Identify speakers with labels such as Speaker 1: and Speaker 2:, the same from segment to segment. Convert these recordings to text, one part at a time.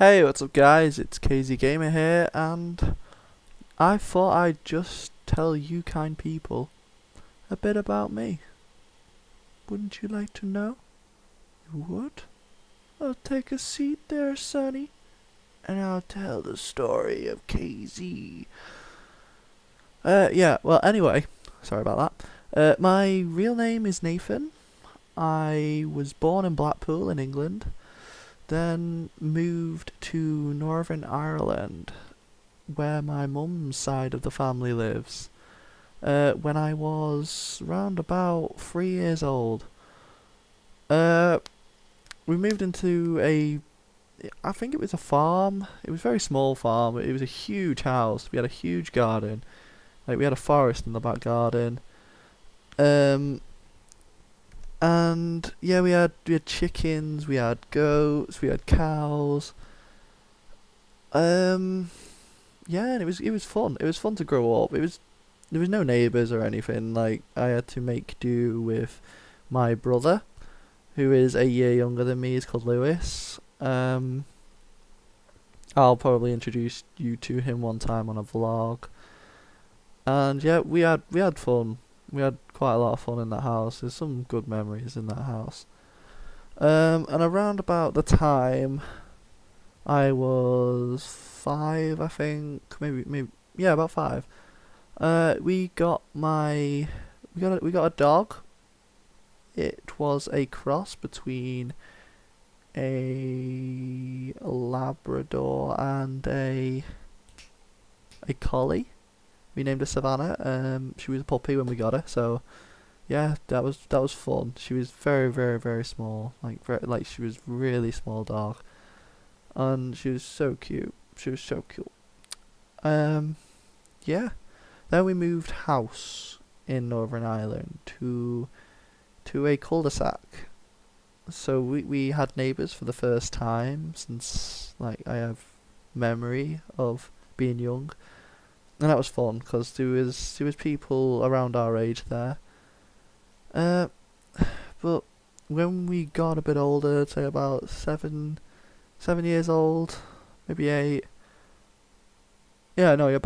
Speaker 1: Hey, what's up guys? It's KZGamer here, and I thought I'd just tell you kind people a bit about me. Wouldn't you like to know? You would? I'll take a seat there, sonny, and I'll tell the story of KZ. Well anyway, sorry about that. My real name is Nathan. I was born in Blackpool in England, then moved to Northern Ireland, where my mum's side of the family lives, when I was round about 3 years old. Uh, we moved into I think it was a farm. It was a very small farm. It was a huge house. We had a huge garden. Like we had a forest in the back garden. Um, and yeah, we had chickens, we had goats, we had cows. Um, yeah, and it was fun. It was fun to grow up. There was no neighbours or anything. Like I had to make do with my brother, who is a year younger than me. He's called Lewis. I'll probably introduce you to him one time on a vlog. And yeah, we had fun. We had quite a lot of fun in that house. There's some good memories in that house. And around about the time I was 5, I think, maybe yeah, about 5. We got a dog. It was a cross between a Labrador and a collie. We named her Savannah. She was a puppy when we got her, so yeah, that was fun. She was very, very, very small, like she was really small dog, and she was so cute. She was so cute. Um, yeah. Then we moved house in Northern Ireland to a cul-de-sac. So we had neighbours for the first time since like I have memory of being young, and that was fun because there was people around our age there. Uh, but when we got a bit older, say about 7 years old, maybe 8. Yeah, no, I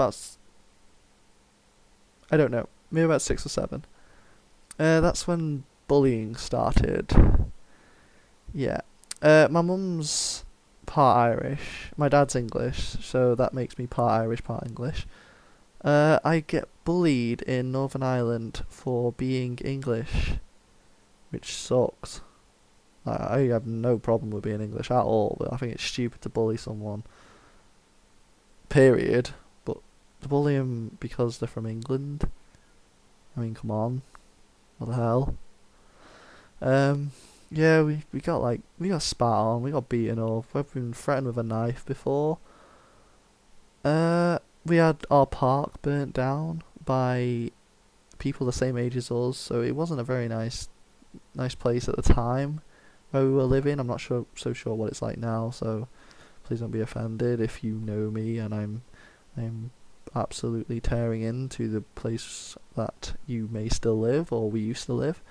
Speaker 1: don't know, maybe about 6 or 7. That's when bullying started. Yeah. My mum's part Irish. My dad's English, so that makes me part Irish, part English. I get bullied in Northern Ireland for being English, which sucks. I have no problem with being English at all, but I think it's stupid to bully someone. Period. But to bully them because they're from England, I mean, come on, what the hell? Um, yeah, we got spat on, we got beaten up. We've been threatened with a knife before. We had our park burnt down by people the same age as us, so it wasn't a very nice place at the time where we were living. I'm not so sure what it's like now, so please don't be offended if you know me and I'm absolutely tearing into the place that you may still live or we used to live.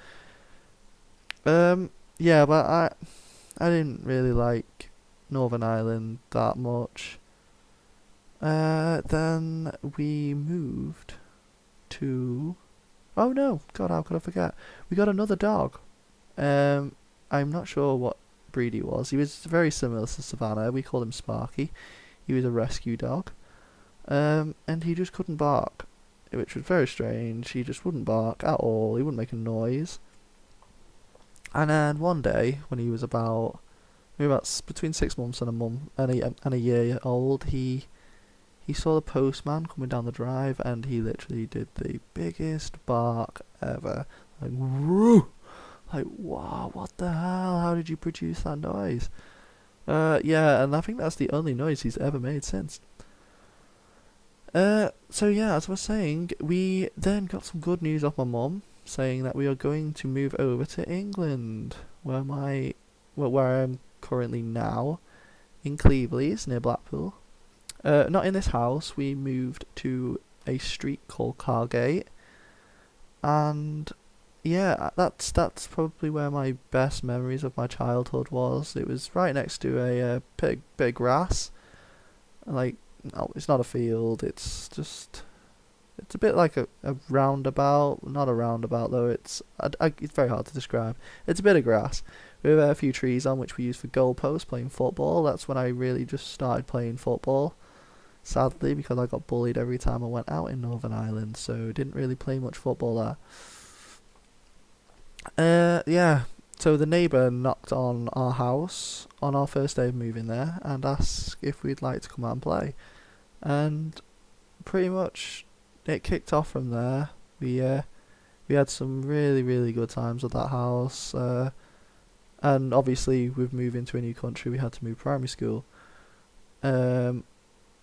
Speaker 1: Yeah, but I didn't really like Northern Ireland that much. Then we moved to. Oh no, God, how could I forget? We got another dog. I'm not sure what breed he was. He was very similar to Savannah. We called him Sparky. He was a rescue dog. And he just couldn't bark, which was very strange. He just wouldn't bark at all. He wouldn't make a noise. And then one day, when he was maybe about between 6 months and a year old, he saw the postman coming down the drive, and he literally did the biggest bark ever, like woo, like wow, what the hell? How did you produce that noise? Yeah, and I think that's the only noise he's ever made since. So yeah, as I was saying, we then got some good news off my mum saying that we are going to move over to England, where I'm currently now, in Cleveleys near Blackpool. Not in this house. We moved to a street called Cargate, and yeah, that's probably where my best memories of my childhood was. It was right next to a bit of grass. Like, no, it's not a field. It's a bit like a roundabout. Not a roundabout though. It's very hard to describe. It's a bit of grass with a few trees on which we use for goalposts playing football. That's when I really just started playing football. Sadly, because I got bullied every time I went out in Northern Ireland, so didn't really play much football there. Yeah. So the neighbour knocked on our house on our first day of moving there and asked if we'd like to come out and play. And pretty much it kicked off from there. We had some really good times at that house. And obviously with moving to a new country, we had to move primary school. Um,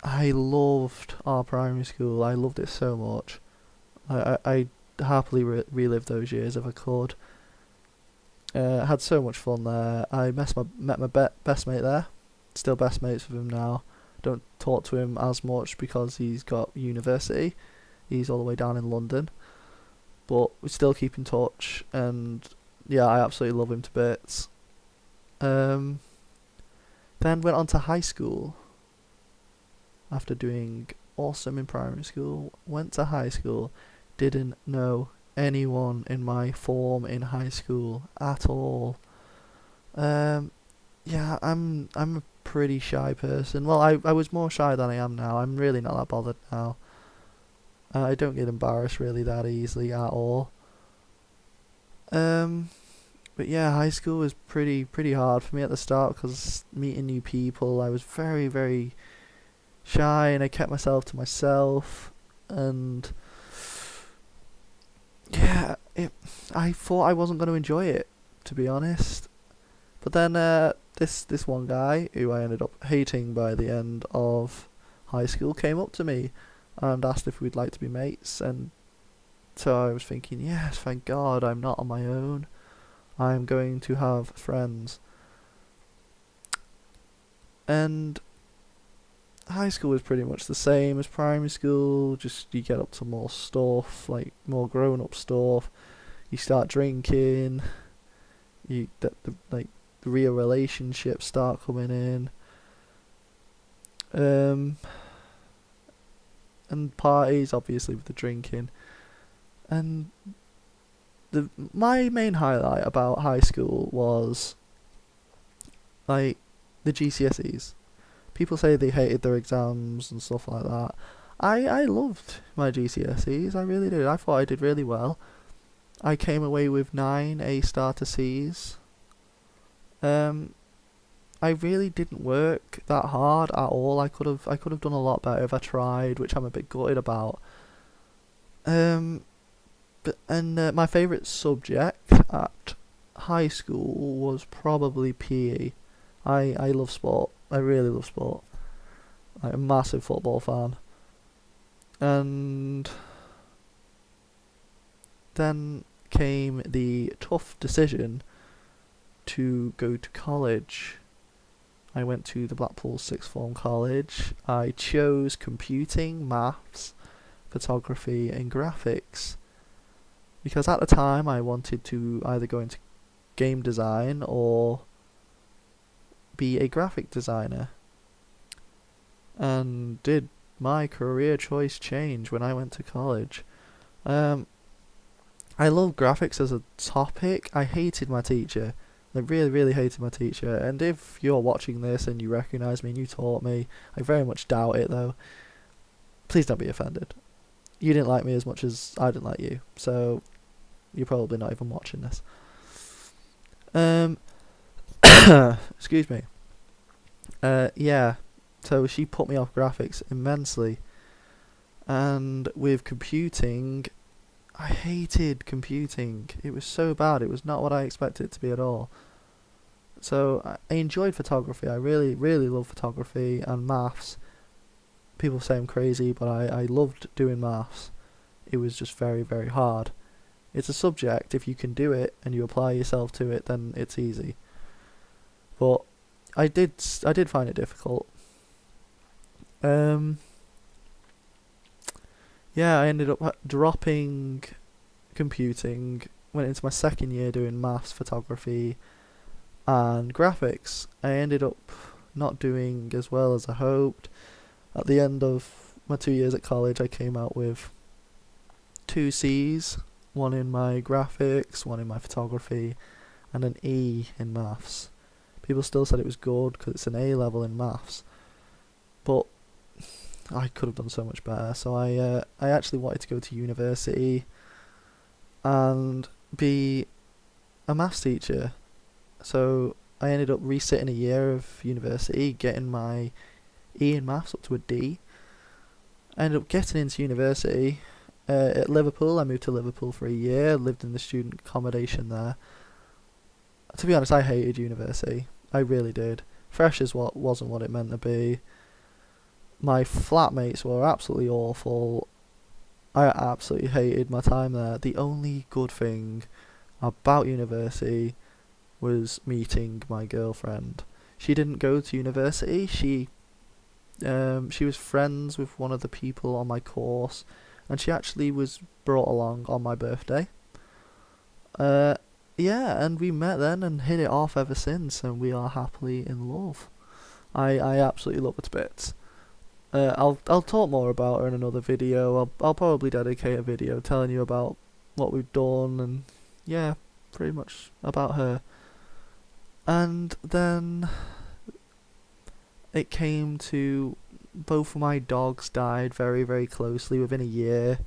Speaker 1: I loved our primary school. I loved it so much. I happily relive those years if I could. Had so much fun there. I met my best mate there. Still best mates with him now. Don't talk to him as much because he's got university. He's all the way down in London. But we still keep in touch, and yeah, I absolutely love him to bits. Um, then went on to high school. After doing awesome in primary school, went to high school. Didn't know anyone in my form in high school at all. Um, yeah, I'm a pretty shy person. Well, I was more shy than I am now. I'm really not that bothered now. I don't get embarrassed really that easily at all. Um, but yeah, high school was pretty hard for me at the start because meeting new people. I was very shy and I kept myself to myself. And yeah, I thought I wasn't going to enjoy it, to be honest. But then this one guy who I ended up hating by the end of high school came up to me and asked if we'd like to be mates. And so I was thinking, yes, thank God I'm not on my own. I'm going to have friends. And high school was pretty much the same as primary school. Just you get up to more stuff, like more grown up stuff. You start drinking. Like the real relationships start coming in. And parties, obviously, with the drinking. And my main highlight about high school was like the GCSEs. People say they hated their exams and stuff like that. I loved my GCSEs. I really did. I thought I did really well. I came away with 9 A-star to C's. I really didn't work that hard at all. I could have done a lot better if I tried, which I'm a bit gutted about. My favourite subject at high school was probably PE. I love sport. I really love sport. I'm a massive football fan. And then came the tough decision to go to college. I went to the Blackpool Sixth Form College. I chose computing, maths, photography and graphics. Because at the time I wanted to either go into game design or be a graphic designer. And did my career choice change when I went to college? I love graphics as a topic. I hated my teacher. I really hated my teacher. And if you're watching this and you recognise me and you taught me, I very much doubt it though. Please don't be offended. You didn't like me as much as I didn't like you. So you're probably not even watching this. Excuse me. Yeah. So she put me off graphics immensely. And with computing, I hated computing. It was so bad. It was not what I expected it to be at all. So I enjoyed photography. I really love photography and maths. People say I'm crazy, but I loved doing maths. It was just very hard. It's a subject, if you can do it and you apply yourself to it, then it's easy. But I did find it difficult. Yeah, I ended up dropping computing went into my second year doing maths, photography, and graphics. I ended up not doing as well as I hoped. At the end of my 2 years at college, I came out with 2 C's, one in my graphics, one in my photography, and an E in maths. People still said it was good because it's an A level in maths, but I could have done so much better. So I actually wanted to go to university and be a maths teacher. So I ended up resitting a year of university, getting my E in maths up to a D. I ended up getting into university at Liverpool. I moved to Liverpool for a year, lived in the student accommodation there. To be honest, I hated university. I really did. Fresh is what wasn't what it meant to be. My flatmates were absolutely awful. I absolutely hated my time there. The only good thing about university was meeting my girlfriend. She didn't go to university. She was friends with one of the people on my course, and she actually was brought along on my birthday. Yeah, and we met then and hit it off ever since, and we are happily in love. I absolutely love her to bits. I'll talk more about her in another video. I'll probably dedicate a video telling you about what we've done and yeah, pretty much about her. And then it came to both of my dogs died very, very closely within a year.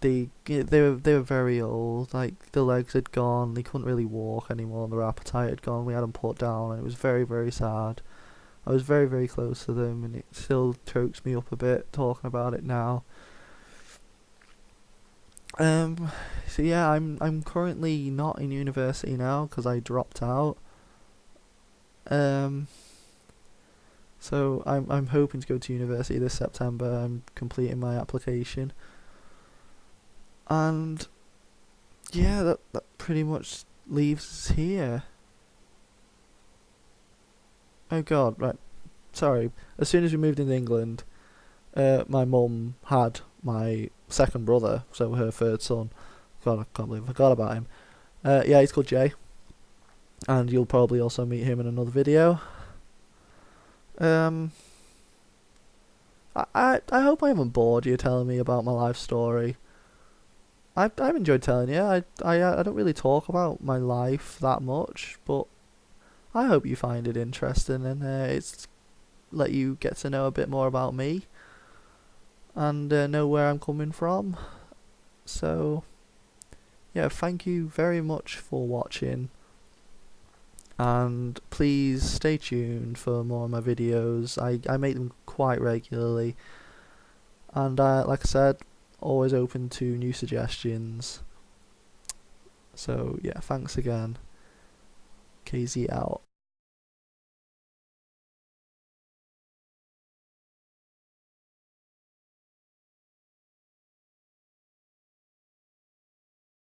Speaker 1: They were very old. Like the legs had gone. They couldn't really walk anymore. And their appetite had gone. We had them put down, and it was very, very sad. I was very, very close to them, and it still chokes me up a bit talking about it now. So yeah, I'm currently not in university now because I dropped out. So I'm hoping to go to university this September. I'm completing my application, and yeah, that pretty much leaves us here. Oh God, right. Sorry. As soon as we moved into England, my mum had my second brother, so her third son. God, I can't believe I forgot about him. Yeah, he's called Jay, and you'll probably also meet him in another video. I hope I haven't bored you telling me about my life story. I've enjoyed telling you. I don't really talk about my life that much, but I hope you find it interesting and it's let you get to know a bit more about me and know where I'm coming from. So yeah, thank you very much for watching, and please stay tuned for more of my videos. I make them quite regularly, and like I said, always open to new suggestions. So yeah, thanks again. KZ out.